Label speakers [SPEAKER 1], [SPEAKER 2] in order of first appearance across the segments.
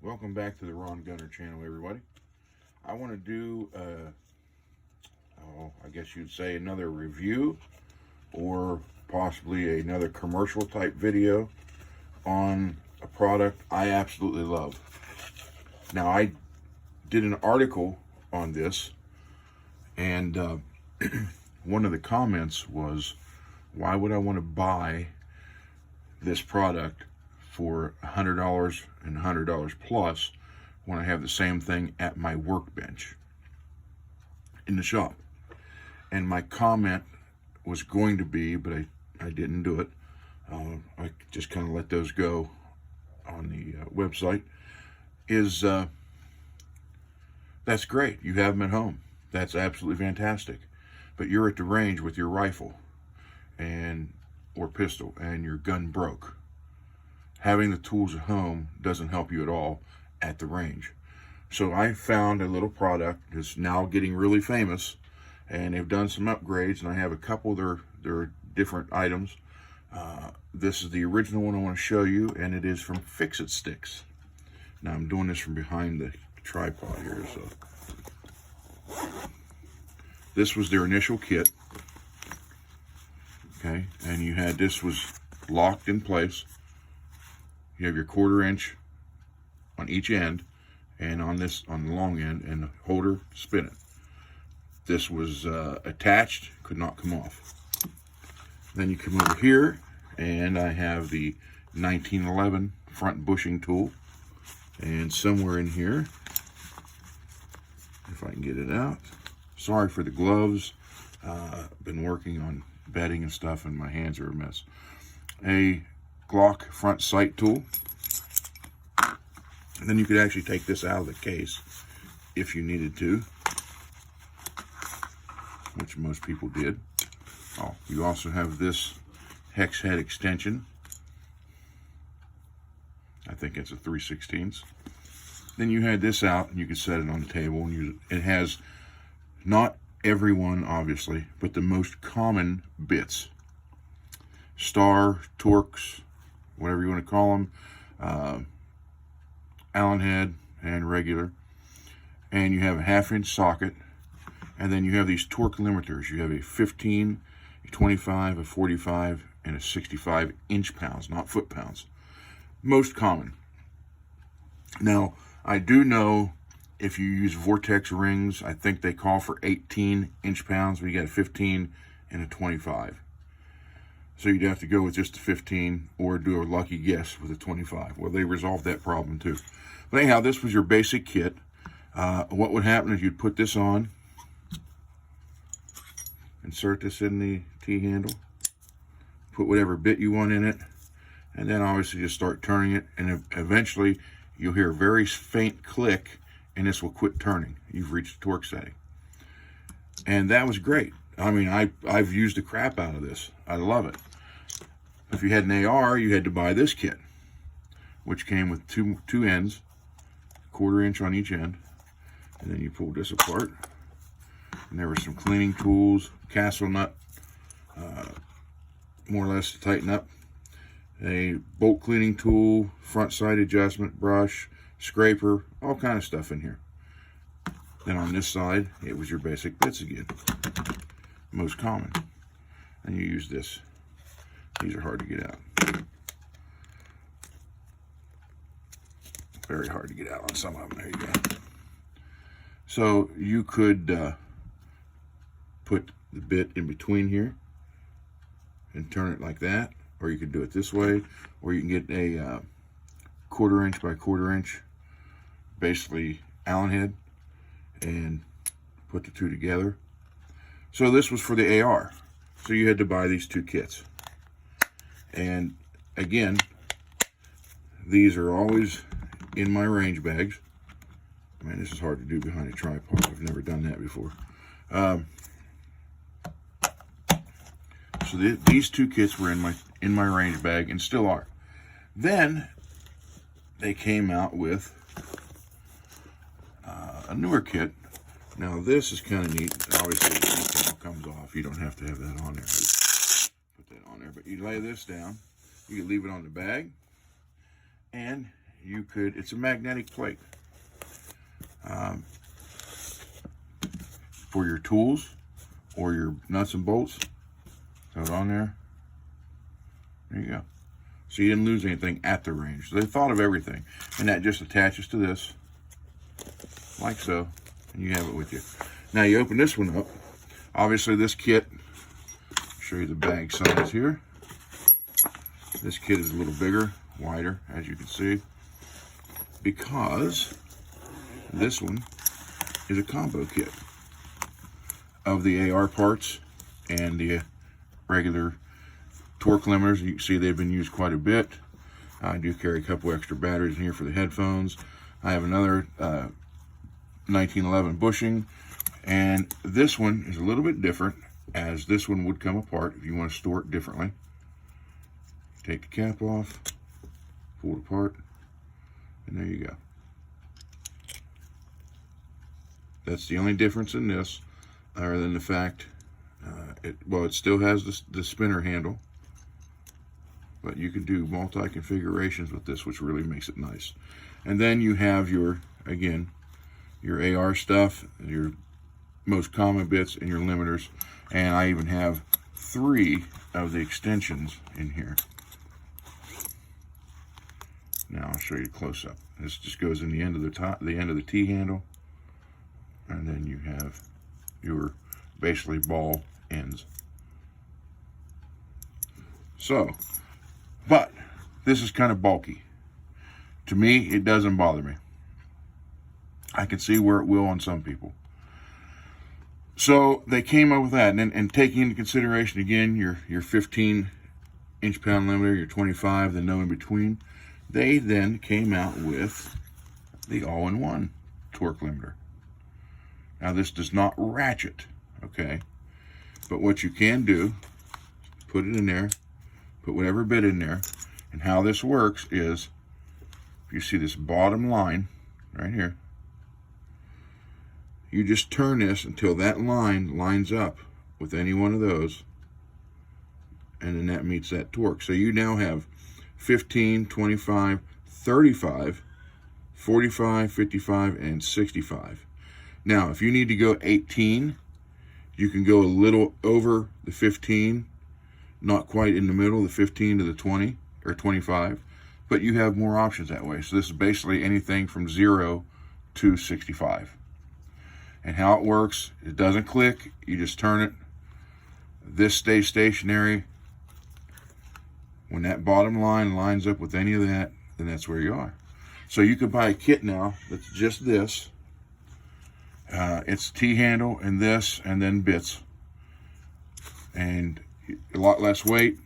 [SPEAKER 1] Welcome back to the Ron Gunner channel, everybody. I want to do, I guess you'd say another review or possibly another commercial type video on a product I absolutely love. Now, I did an article on this, and one of the comments was, why would I want to buy this product for $100 and $100 plus when I have the same thing at my workbench in the shop? And my comment was going to be, but I didn't do it. I just kind of let those go on the website. That's great. You have them at home. That's absolutely fantastic. But you're at the range with your rifle or pistol, and your gun broke. Having the tools at home doesn't help you at all at the range. So I found a little product that's now getting really famous, and they've done some upgrades, and I have a couple of their different items. This is the original one I want to show you, and it is from Fix-It Sticks. Now I'm doing this from behind the tripod here, so this was their initial kit. Okay, and you had, this was locked in place. You have your 1/4 inch on each end, and on the long end, and the holder to spin it. This was attached, could not come off. Then you come over here, and I have the 1911 front bushing tool, and somewhere in here, if I can get it out. Sorry for the gloves. Been working on bedding and stuff, and my hands are a mess. A Glock front sight tool. And then you could actually take this out of the case if you needed to, which most people did. Oh, you also have this hex head extension. I think it's a 3/16. Then you had this out, and you could set it on the table, and it has not every one, obviously, but the most common bits. Star, Torx, whatever you want to call them, Allen head, and regular. And you have a 1/2 inch socket, and then you have these torque limiters. You have a 15, a 25, a 45, and a 65 inch-pounds, not foot-pounds. Most common. Now, I do know if you use Vortex rings, I think they call for 18 inch-pounds, but you got a 15 and a 25. So you'd have to go with just a 15 or do a lucky guess with a 25. Well, they resolved that problem too. But anyhow, this was your basic kit. What would happen is you'd put this on, insert this in the T-handle, put whatever bit you want in it, and then obviously just start turning it, and eventually you'll hear a very faint click, and this will quit turning. You've reached the torque setting. And that was great. I mean, I've used the crap out of this. I love it. If you had an AR, you had to buy this kit, which came with two ends, 1/4 inch on each end, and then you pull this apart. And there were some cleaning tools, castle nut, more or less to tighten up, a bolt cleaning tool, front sight adjustment brush, scraper, all kind of stuff in here. Then on this side, it was your basic bits again, most common. And you use this. These are hard to get out. Very hard to get out on some of them. There you go. So you could put the bit in between here and turn it like that, or you could do it this way, or you can get a 1/4 inch by 1/4 inch, basically Allen head, and put the two together. So this was for the AR. So you had to buy these two kits. And again, these are always in my range bags. Man, this is hard to do behind a tripod. I've never done that before. So these two kits were in my range bag, and still are. Then they came out with a newer kit. Now this is kind of neat. Obviously the detail comes off. You don't have to have that on there. Just put that on there. But you lay this down. You can leave it on the bag, and you could, it's a magnetic plate. For your tools or your nuts and bolts, throw it on there. There you go. So you didn't lose anything at the range. So they thought of everything. And that just attaches to this, like so, and you have it with you. Now you open this one up. Obviously this kit, I'll show you the bag size here. This kit is a little bigger, wider, as you can see, because this one is a combo kit of the AR parts and the regular torque limiters. You can see they've been used quite a bit. I do carry a couple extra batteries in here for the headphones. I have another 1911 bushing, and this one is a little bit different, as this one would come apart if you want to store it differently. Take the cap off, pull it apart, and there you go. That's the only difference in this, other than the fact, it still has the spinner handle, but you can do multi-configurations with this, which really makes it nice. And then you have your, again, your AR stuff, your most common bits, and your limiters. And I even have 3 of the extensions in here. Now I'll show you close up. This just goes in the end of the end of the T handle, and then you have your basically ball ends. So, but this is kind of bulky. To me, it doesn't bother me. I can see where it will on some people. So they came up with that, and taking into consideration again your 15 inch-pound limiter, your 25, the no in between. They then came out with the all-in-one torque limiter. Now this does not ratchet, okay? But what you can do, put it in there, put whatever bit in there, and how this works is, if you see this bottom line right here, you just turn this until that line lines up with any one of those, and then that meets that torque. So you now have 15, 25, 35, 45, 55, and 65. Now, if you need to go 18, you can go a little over the 15, not quite in the middle, the 15 to the 20 or 25, but you have more options that way. So this is basically anything from 0 to 65. And how it works, it doesn't click, you just turn it. This stays stationary. When that bottom line lines up with any of that, then that's where you are. So you could buy a kit now that's just this. It's T-handle and this, and then bits. And a lot less weight,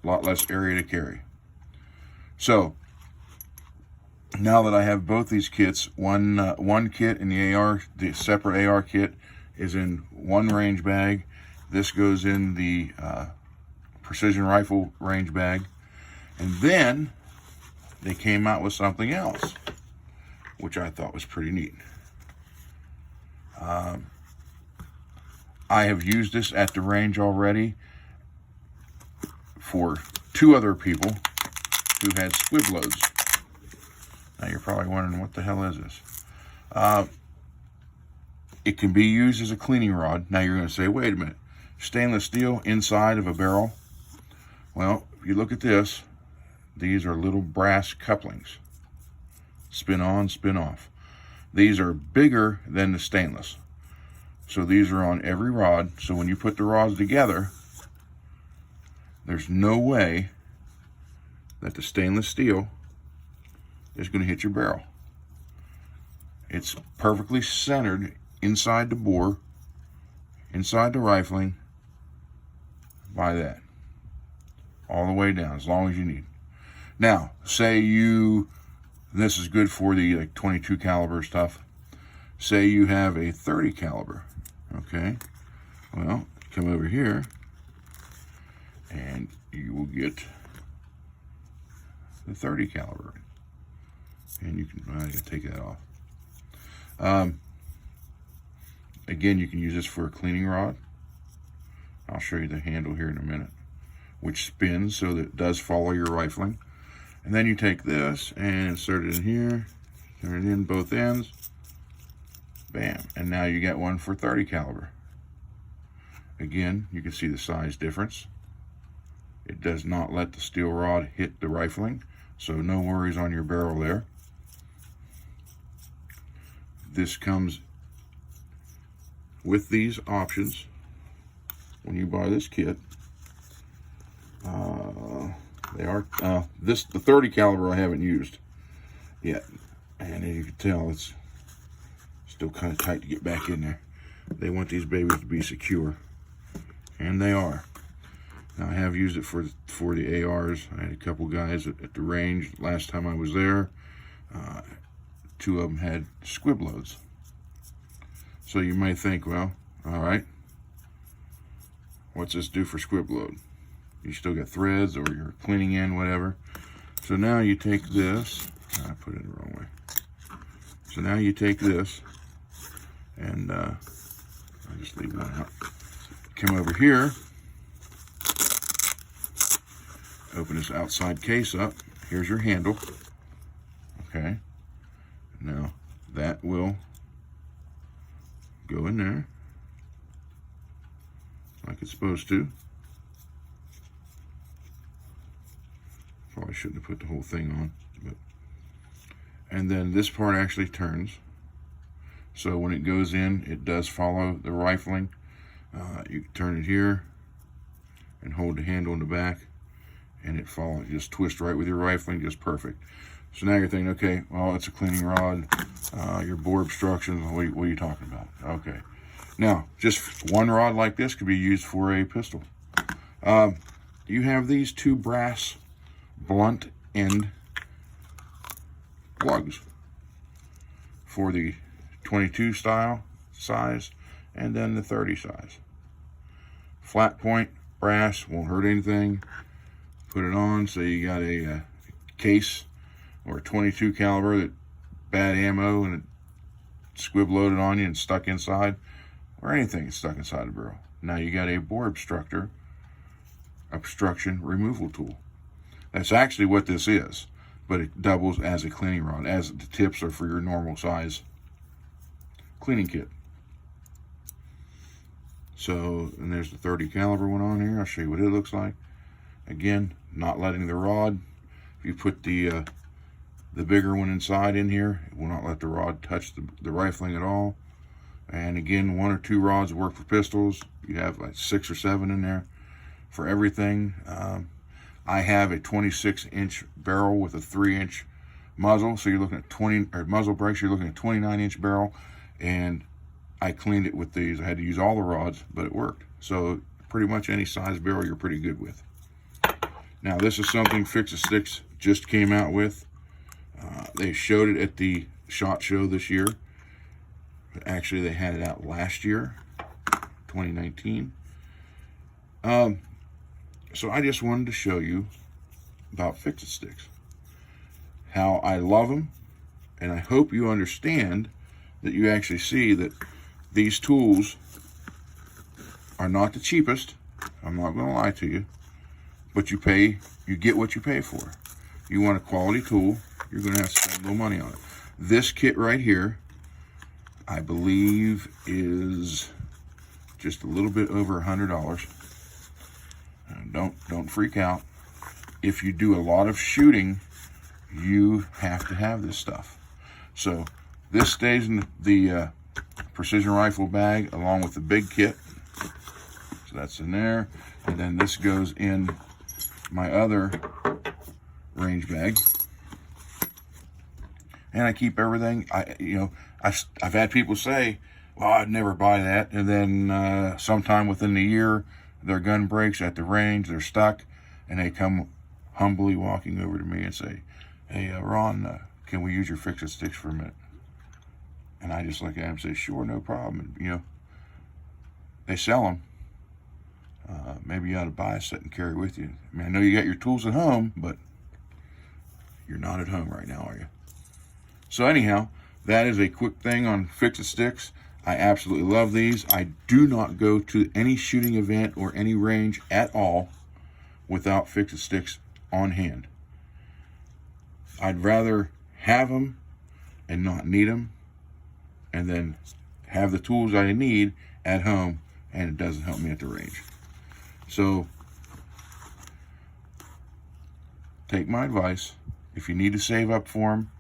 [SPEAKER 1] a lot less area to carry. So, now that I have both these kits, one kit in the AR, the separate AR kit, is in one range bag. This goes in the precision rifle range bag. And then they came out with something else, which I thought was pretty neat. I have used this at the range already for 2 other people who had squib loads. Now you're probably wondering, what the hell is this? It can be used as a cleaning rod. Now you're going to say, wait a minute, stainless steel inside of a barrel? Well, if you look at this, these are little brass couplings. Spin on, spin off. These are bigger than the stainless. So these are on every rod. So when you put the rods together, there's no way that the stainless steel is going to hit your barrel. It's perfectly centered inside the bore, inside the rifling, by that. All the way down, as long as you need. Now, say this is good for the 22 caliber stuff. Say you have a 30 caliber, okay? Well, come over here, and you will get the 30 caliber. And you can, I gotta take that off. Again, you can use this for a cleaning rod. I'll show you the handle here in a minute, which spins so that it does follow your rifling. And then you take this and insert it in here, turn it in both ends, bam, and now you got one for 30 caliber. Again, you can see the size difference. It does not let the steel rod hit the rifling, so no worries on your barrel there. This comes with these options when you buy this kit. They are the 30 caliber I haven't used yet, and as you can tell, it's still kind of tight to get back in there. They want these babies to be secure, and they are. Now, I have used it for the ARs. I had a couple guys at the range last time I was there. 2 of them had squib loads. So you might think, well, all right, what's this do for squib load? You still got threads, or you're cleaning in, whatever. So now you take this, I put it the wrong way. So now you take this, and I'll just leave one out. Come over here, open this outside case up. Here's your handle. Okay. Now that will go in there like it's supposed to. Probably shouldn't have put the whole thing on, but and then this part actually turns, so when it goes in, it does follow the rifling. You can turn it here and hold the handle in the back, and it follows. You just twist right with your rifling, just perfect. So now you're thinking, okay, well, it's a cleaning rod. Your bore obstructions, what are you talking about? Okay. Now, just one rod like this could be used for a pistol. You have these 2 brass blunt end plugs for the 22 style size and then the 30 size. Flat point brass, won't hurt anything. Put it on, so you got a case or a 22 caliber that bad ammo and it squib loaded on you and stuck inside, or anything stuck inside the barrel. Now you got a bore obstruction removal tool. That's actually what this is, but it doubles as a cleaning rod, as the tips are for your normal size cleaning kit. So, and there's the 30 caliber one on here. I'll show you what it looks like. Again, not letting the rod, if you put the bigger one inside in here, it will not let the rod touch the rifling at all. And again, 1 or 2 rods work for pistols. You have like 6 or 7 in there for everything. I have a 26-inch barrel with a 3-inch muzzle, so you're looking at muzzle brakes. You're looking at 29-inch barrel, and I cleaned it with these. I had to use all the rods, but it worked. So pretty much any size barrel you're pretty good with. Now this is something Fix-A-Sticks just came out with. They showed it at the SHOT Show this year. Actually, they had it out last year, 2019. So I just wanted to show you about Fix-A-Sticks, how I love them, and I hope you understand that you actually see that these tools are not the cheapest. I'm not going to lie to you, but you get what you pay for. You want a quality tool, you're going to have to spend a little money on it. This kit right here, I believe, is just a little bit over $100. Don't freak out. If you do a lot of shooting, you have to have this stuff. So this stays in the precision rifle bag along with the big kit. So that's in there, and then this goes in my other range bag. And I keep everything. I've had people say, well, I'd never buy that, and then sometime within the year their gun breaks at the range, they're stuck, and they come humbly walking over to me and say, hey, Ron, can we use your Fix-A-Sticks for a minute? And I just look at them and say, sure, no problem. And, they sell them. Maybe you ought to buy a set and carry with you. I mean, I know you got your tools at home, but you're not at home right now, are you? So anyhow, that is a quick thing on Fix-A-Sticks. I absolutely love these. I do not go to any shooting event or any range at all without Fix-A-Sticks on hand. I'd rather have them and not need them, and then have the tools I need at home, and it doesn't help me at the range. So take my advice. If you need to save up for them,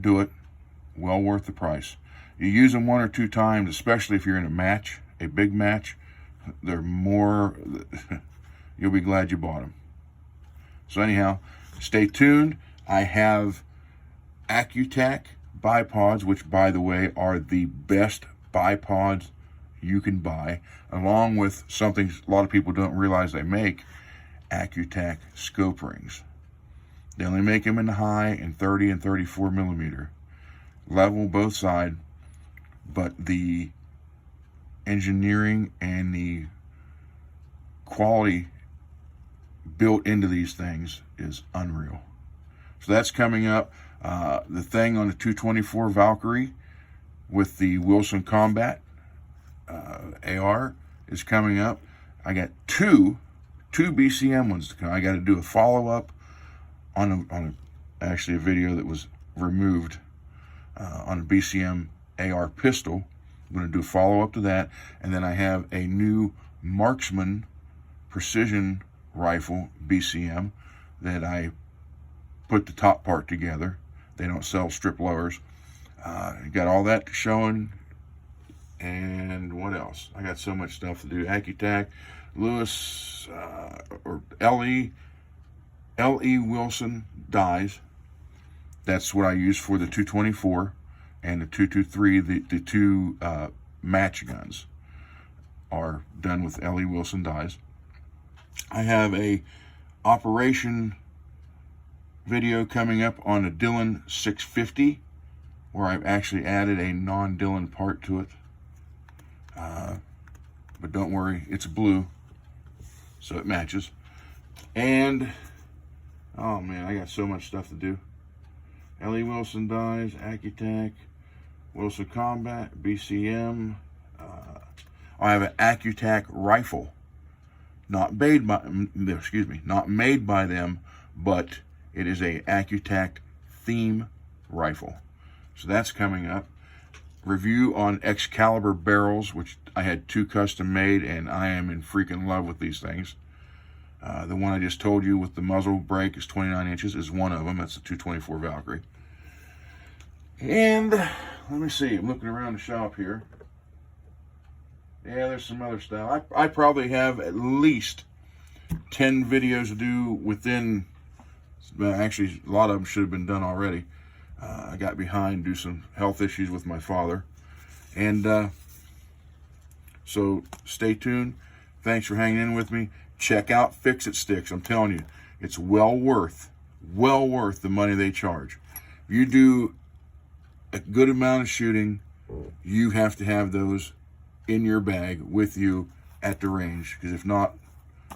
[SPEAKER 1] do it. Well worth the price. You use them 1 or 2 times, especially if you're in a match, a big match, they're more, you'll be glad you bought them. So anyhow, stay tuned. I have Accutac bipods, which, by the way, are the best bipods you can buy, along with something a lot of people don't realize they make, Accutac scope rings. They only make them in the high and 30 and 34 millimeter. Level both sides, but the engineering and the quality built into these things is unreal. So that's coming up. The thing on the 224 Valkyrie with the Wilson Combat AR is coming up. I got two BCM ones to come. I got to do a follow-up on actually a video that was removed on a BCM AR pistol. I'm going to do a follow-up to that, and then I have a new Marksman precision rifle BCM that I put the top part together. They don't sell strip lowers. Got all that showing. And what else? I got so much stuff to do. Accutac, Lewis, or L.E. Wilson dies. That's what I use for the 224 and the 223. The two match guns are done with L.E. Wilson dies. I have a operation video coming up on a Dillon 650 where I've actually added a non-Dillon part to it. But don't worry, it's blue, so it matches. And, oh man, I got so much stuff to do. L.E. Wilson dies, Accutac, Wilson Combat, BCM. I have an Accutac rifle, not made by them, but it is a Accutac theme rifle. So that's coming up. Review on Excalibur barrels, which I had 2 custom made, and I am in freaking love with these things. The one I just told you with the muzzle brake is 29 inches, is one of them. That's the 224 Valkyrie. And let me see, I'm looking around the shop here. Yeah, there's some other stuff. I probably have at least 10 videos to do within, actually a lot of them should have been done already. I got behind due to some health issues with my father. And so stay tuned. Thanks for hanging in with me. Check out Fix-It Sticks. I'm telling you, it's well worth the money they charge. If you do a good amount of shooting, you have to have those in your bag with you at the range, because if not,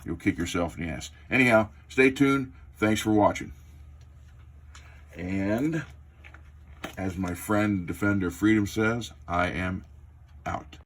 [SPEAKER 1] you'll kick yourself in the ass. Anyhow, stay tuned. Thanks for watching. And as my friend Defender of Freedom says, I am out.